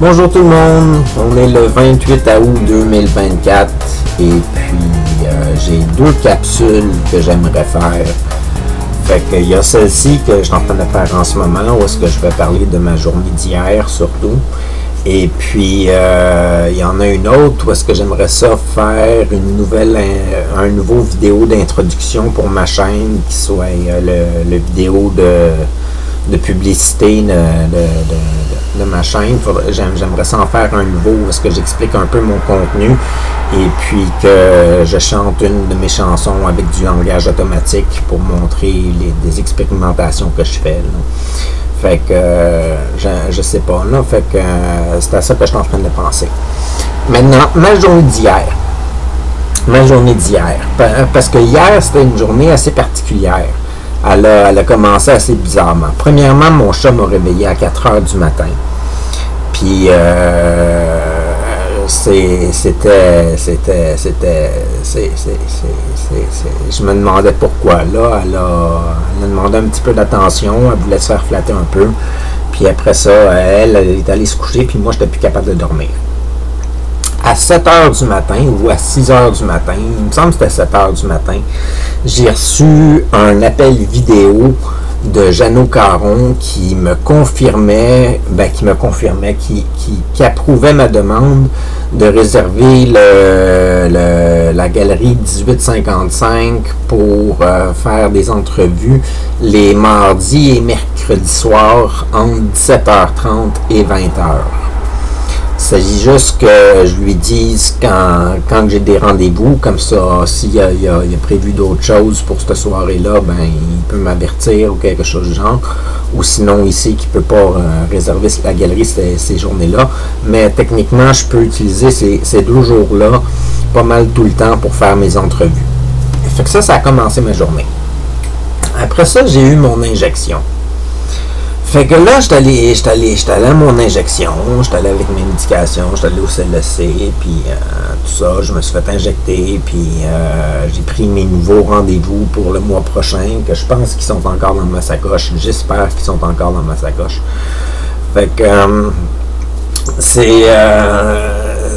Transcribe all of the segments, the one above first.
Bonjour tout le monde, on est le 28 août 2024 et puis j'ai deux capsules que j'aimerais faire. Fait qu'il y a celle-ci que je suis en train de faire en ce moment où est-ce que je vais parler de ma journée d'hier surtout. Et puis il y en a une autre où est-ce que j'aimerais ça faire un nouveau vidéo d'introduction pour ma chaîne qui soit le vidéo de publicité de ma chaîne. J'aimerais ça en faire un nouveau où est-ce que j'explique un peu mon contenu et puis que je chante une de mes chansons avec du langage automatique pour montrer des expérimentations que je fais là. Fait que je sais pas là, fait que c'est à ça que je suis en train de penser. Maintenant, ma journée d'hier, parce que hier c'était une journée assez particulière. Elle a commencé assez bizarrement. Premièrement, mon chat m'a réveillé à 4 heures du matin. Puis je me demandais pourquoi. Là, elle a demandé un petit peu d'attention. Elle voulait se faire flatter un peu. Puis après ça, elle est allée se coucher. Puis moi, je n'étais plus capable de dormir. À 7 heures du matin ou à 6 heures du matin, il me semble que c'était 7 heures du matin, j'ai reçu un appel vidéo de Jeannot Caron qui me confirmait, qui approuvait ma demande de réserver la galerie 1855 pour faire des entrevues les mardis et mercredis soirs entre 17h30 et 20h. Il s'agit juste que je lui dise quand j'ai des rendez-vous, comme ça, s'il y a prévu d'autres choses pour cette soirée-là, ben il peut m'avertir ou quelque chose du genre. Ou sinon ici, qu'il ne peut pas réserver la galerie ces journées-là. Mais techniquement, je peux utiliser ces deux jours-là pas mal tout le temps pour faire mes entrevues. Fait que ça a commencé ma journée. Après ça, j'ai eu mon injection. Fait que là, j'étais allé à mon injection, j'étais allé avec mes médications, j'étais allé au CLSC, puis tout ça, je me suis fait injecter, puis j'ai pris mes nouveaux rendez-vous pour le mois prochain, que je pense qu'ils sont encore dans ma sacoche, j'espère qu'ils sont encore dans ma sacoche. Fait que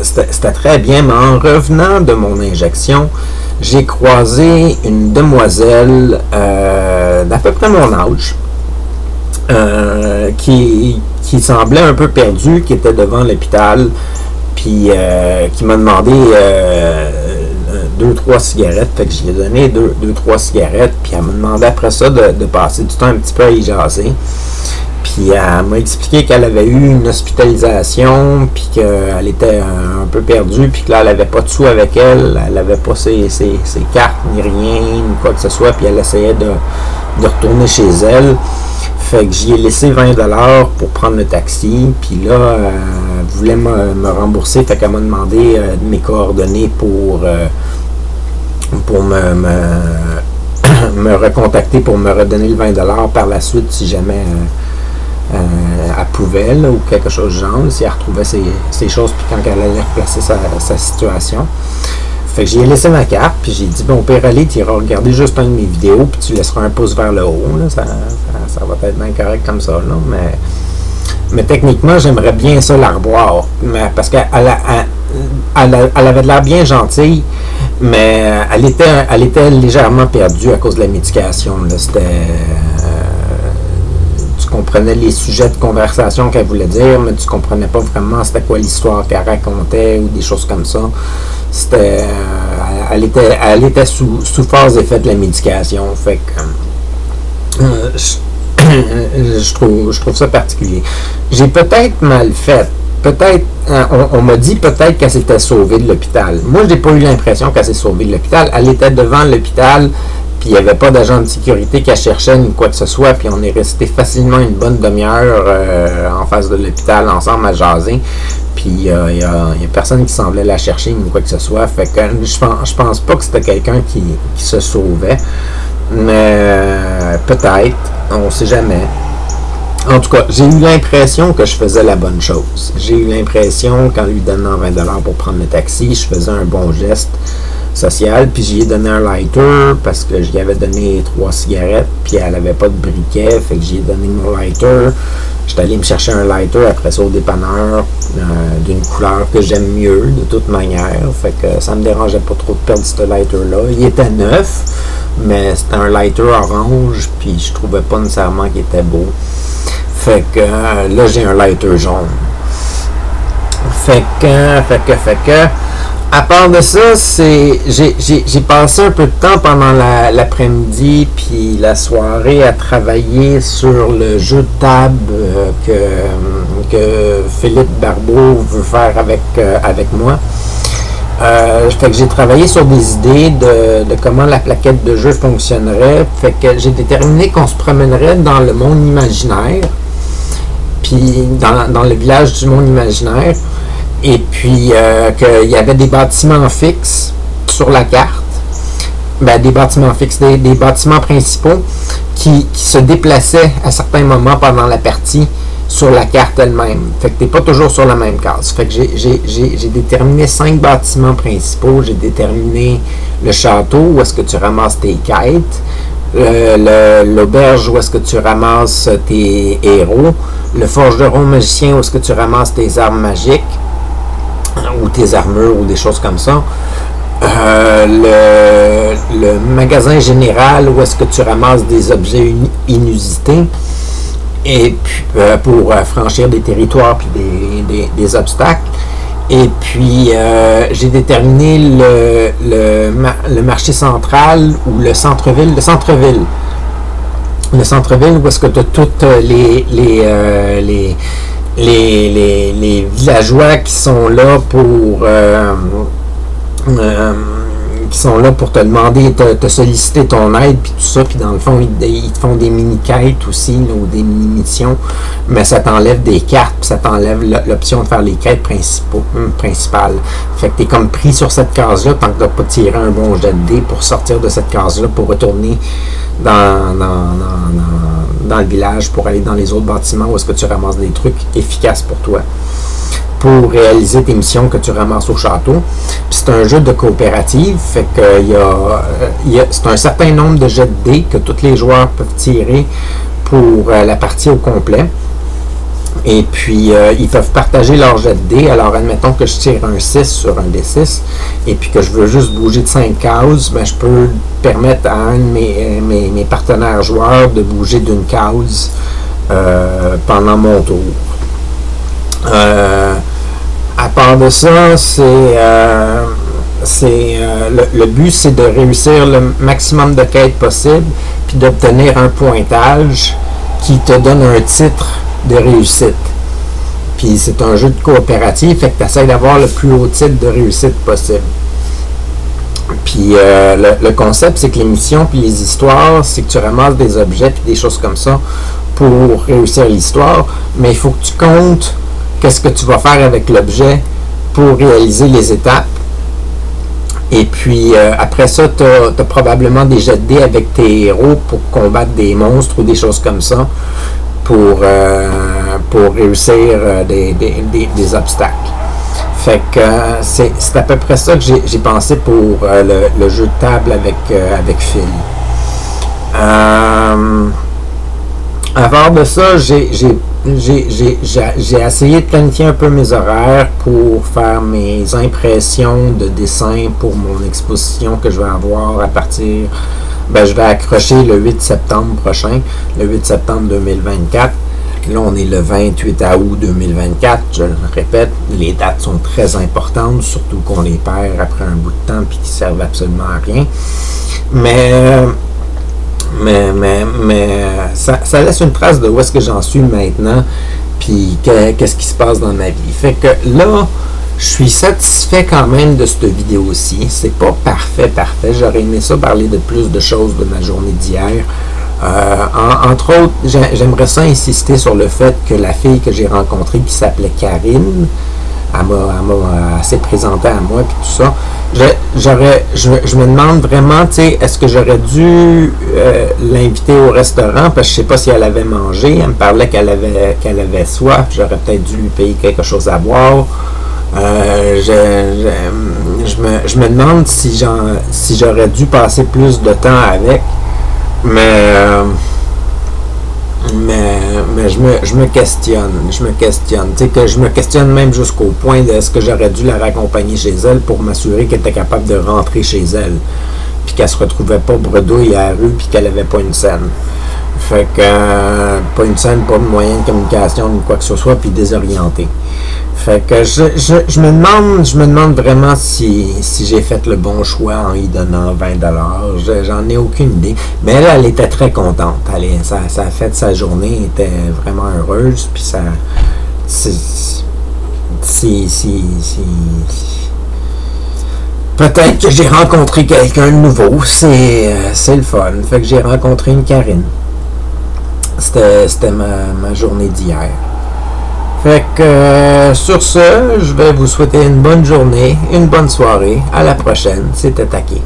c'était très bien, mais en revenant de mon injection, j'ai croisé une demoiselle d'à peu près mon âge, qui semblait un peu perdu, qui était devant l'hôpital, puis qui m'a demandé 2-3 cigarettes. Fait que je lui ai donné 2-3 cigarettes, puis elle m'a demandé après ça de passer du temps un petit peu à y jaser. Puis elle m'a expliqué qu'elle avait eu une hospitalisation, puis qu'elle était un peu perdue, puis que là, elle n'avait pas de sous avec elle, elle n'avait pas ses cartes, ni rien, ni quoi que ce soit, puis elle essayait de retourner chez elle. Fait que j'y ai laissé 20$ pour prendre le taxi, puis là, elle voulait me rembourser, fait qu'elle m'a demandé mes coordonnées pour me recontacter, pour me redonner le 20$ par la suite, si jamais elle pouvait, là, ou quelque chose du genre, si elle retrouvait ses choses, puis quand elle allait replacer sa situation. Fait que j'ai laissé ma carte, puis j'ai dit, bon, au pire aller, tu iras regarder juste un de mes vidéos, puis tu laisseras un pouce vers le haut, là, ça va être bien correct comme ça, là, mais techniquement, j'aimerais bien ça la revoir, parce qu'elle avait de l'air bien gentille, mais elle était légèrement perdue à cause de la médication, là, tu comprenais les sujets de conversation qu'elle voulait dire, mais tu comprenais pas vraiment c'était quoi l'histoire qu'elle racontait ou des choses comme ça. Elle était sous phase d'effet de la médication. Fait que je trouve ça particulier. J'ai peut-être mal fait. Peut-être, on m'a dit peut-être qu'elle s'était sauvée de l'hôpital. Moi, j'ai pas eu l'impression qu'elle s'est sauvée de l'hôpital. Elle était devant l'hôpital, puis il n'y avait pas d'agent de sécurité qui cherchait ni quoi que ce soit, puis on est resté facilement une bonne demi-heure en face de l'hôpital ensemble à jaser, puis il y a personne qui semblait la chercher ni quoi que ce soit. Fait que je pense pas que c'était quelqu'un qui se sauvait, mais peut-être, on sait jamais. En tout cas, j'ai eu l'impression que je faisais la bonne chose. J'ai eu l'impression qu'en lui donnant 20$ pour prendre le taxi, je faisais un bon geste sociale, puis j'y ai donné un lighter parce que j'y avais donné 3 cigarettes, puis elle avait pas de briquet, fait que j'y ai donné mon lighter. J'étais allé me chercher un lighter après ça au dépanneur d'une couleur que j'aime mieux de toute manière, fait que ça me dérangeait pas trop de perdre ce lighter-là. Il était neuf, mais c'était un lighter orange, puis je trouvais pas nécessairement qu'il était beau. Fait que là j'ai un lighter jaune. Fait que à part de ça, j'ai passé un peu de temps pendant l'après-midi puis la soirée à travailler sur le jeu de table que Philippe Barbeau veut faire avec moi. Fait que j'ai travaillé sur des idées de comment la plaquette de jeu fonctionnerait. Fait que j'ai déterminé qu'on se promènerait dans le monde imaginaire, puis dans le village du monde imaginaire. Et puis qu'il y avait des bâtiments fixes sur la carte, des bâtiments fixes, des bâtiments principaux qui se déplaçaient à certains moments pendant la partie sur la carte elle-même. Fait que tu n'es pas toujours sur la même case. Fait que j'ai déterminé 5 bâtiments principaux. J'ai déterminé le château où est-ce que tu ramasses tes quêtes, l'auberge où est-ce que tu ramasses tes héros, le forgeron magicien où est-ce que tu ramasses tes armes magiques, ou tes armures ou des choses comme ça, le magasin général où est-ce que tu ramasses des objets inusités, et puis pour franchir des territoires puis des obstacles. Et puis j'ai déterminé le marché central ou le centre-ville où est-ce que tu as toutes les villageois qui sont là pour te demander, te solliciter ton aide, puis tout ça, puis dans le fond, ils te font des mini-quêtes aussi, là, ou des mini-missions, mais ça t'enlève des cartes, puis ça t'enlève l'option de faire les quêtes principales. Fait que tu es comme pris sur cette case-là, tant que tu n'as pas tiré un bon jet de dés pour sortir de cette case-là, pour retourner dans le village, pour aller dans les autres bâtiments où est-ce que tu ramasses des trucs efficaces pour toi, pour réaliser tes missions que tu ramasses au château. Puis c'est un jeu de coopérative, fait que c'est un certain nombre de jets de dés que tous les joueurs peuvent tirer pour la partie au complet. Et puis, ils peuvent partager leur jet de dés. Alors, admettons que je tire un 6 sur un D6, et puis que je veux juste bouger de 5 cases, je peux permettre à un de mes partenaires joueurs de bouger d'une case pendant mon tour. À part de ça, le but, c'est de réussir le maximum de quêtes possible, puis d'obtenir un pointage qui te donne un titre de réussite. Puis c'est un jeu de coopérative, fait que tu essaies d'avoir le plus haut titre de réussite possible. Puis le concept, c'est que les missions puis les histoires, c'est que tu ramasses des objets puis des choses comme ça pour réussir l'histoire, mais il faut que tu comptes qu'est-ce que tu vas faire avec l'objet pour réaliser les étapes. Et puis après ça, tu as probablement des jets de dés avec tes héros pour combattre des monstres ou des choses comme ça, pour réussir des obstacles. Fait que c'est à peu près ça que j'ai pensé pour le jeu de table avec Phil. À part de ça, j'ai essayé de planifier un peu mes horaires pour faire mes impressions de dessin pour mon exposition que je vais avoir à partir... je vais accrocher le 8 septembre prochain, le 8 septembre 2024. Là, on est le 28 août 2024. Je le répète, les dates sont très importantes, surtout qu'on les perd après un bout de temps et qui ne servent absolument à rien. Mais ça laisse une trace de où est-ce que j'en suis maintenant, puis qu'est-ce qui se passe dans ma vie. Fait que là, je suis satisfait quand même de cette vidéo-ci. C'est pas parfait. J'aurais aimé ça parler de plus de choses de ma journée d'hier. Entre autres, j'aimerais ça insister sur le fait que la fille que j'ai rencontrée, qui s'appelait Karine, elle s'est présentée à moi, puis tout ça. Je me demande vraiment, tu sais, est-ce que j'aurais dû l'inviter au restaurant, parce que je sais pas si elle avait mangé. Elle me parlait qu'elle avait soif. J'aurais peut-être dû lui payer quelque chose à boire. je me demande si j'aurais dû passer plus de temps avec, mais je me questionne. Tu sais, que je me questionne même jusqu'au point de est-ce que j'aurais dû la raccompagner chez elle pour m'assurer qu'elle était capable de rentrer chez elle, puis qu'elle se retrouvait pas bredouille à la rue, puis qu'elle avait pas une scène. Fait que, pas une scène, pas de moyen de communication, ni quoi que ce soit, puis désorienté. Fait que je me demande vraiment si j'ai fait le bon choix en lui donnant 20$. J'en ai aucune idée. Mais elle était très contente. Ça a fait sa journée, elle était vraiment heureuse, puis ça... Peut-être que j'ai rencontré quelqu'un de nouveau. C'est le fun. Fait que j'ai rencontré une Karine. C'était ma journée d'hier. Fait que sur ce, je vais vous souhaiter une bonne journée, une bonne soirée. À la prochaine. C'était Taki.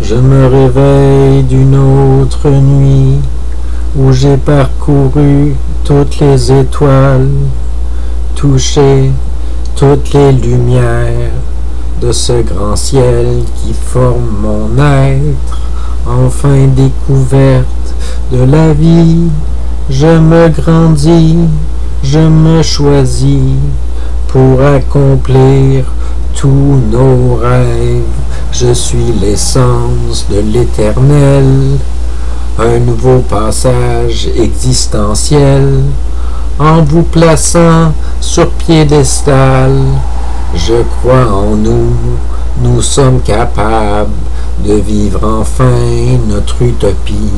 Je me réveille d'une autre nuit où j'ai parcouru toutes les étoiles, touché toutes les lumières de ce grand ciel qui forme mon être. Enfin découverte de la vie, je me grandis, je me choisis pour accomplir tous nos rêves. Je suis l'essence de l'éternel, un nouveau passage existentiel. En vous plaçant sur piédestal, je crois en nous, nous sommes capables de vivre enfin notre utopie.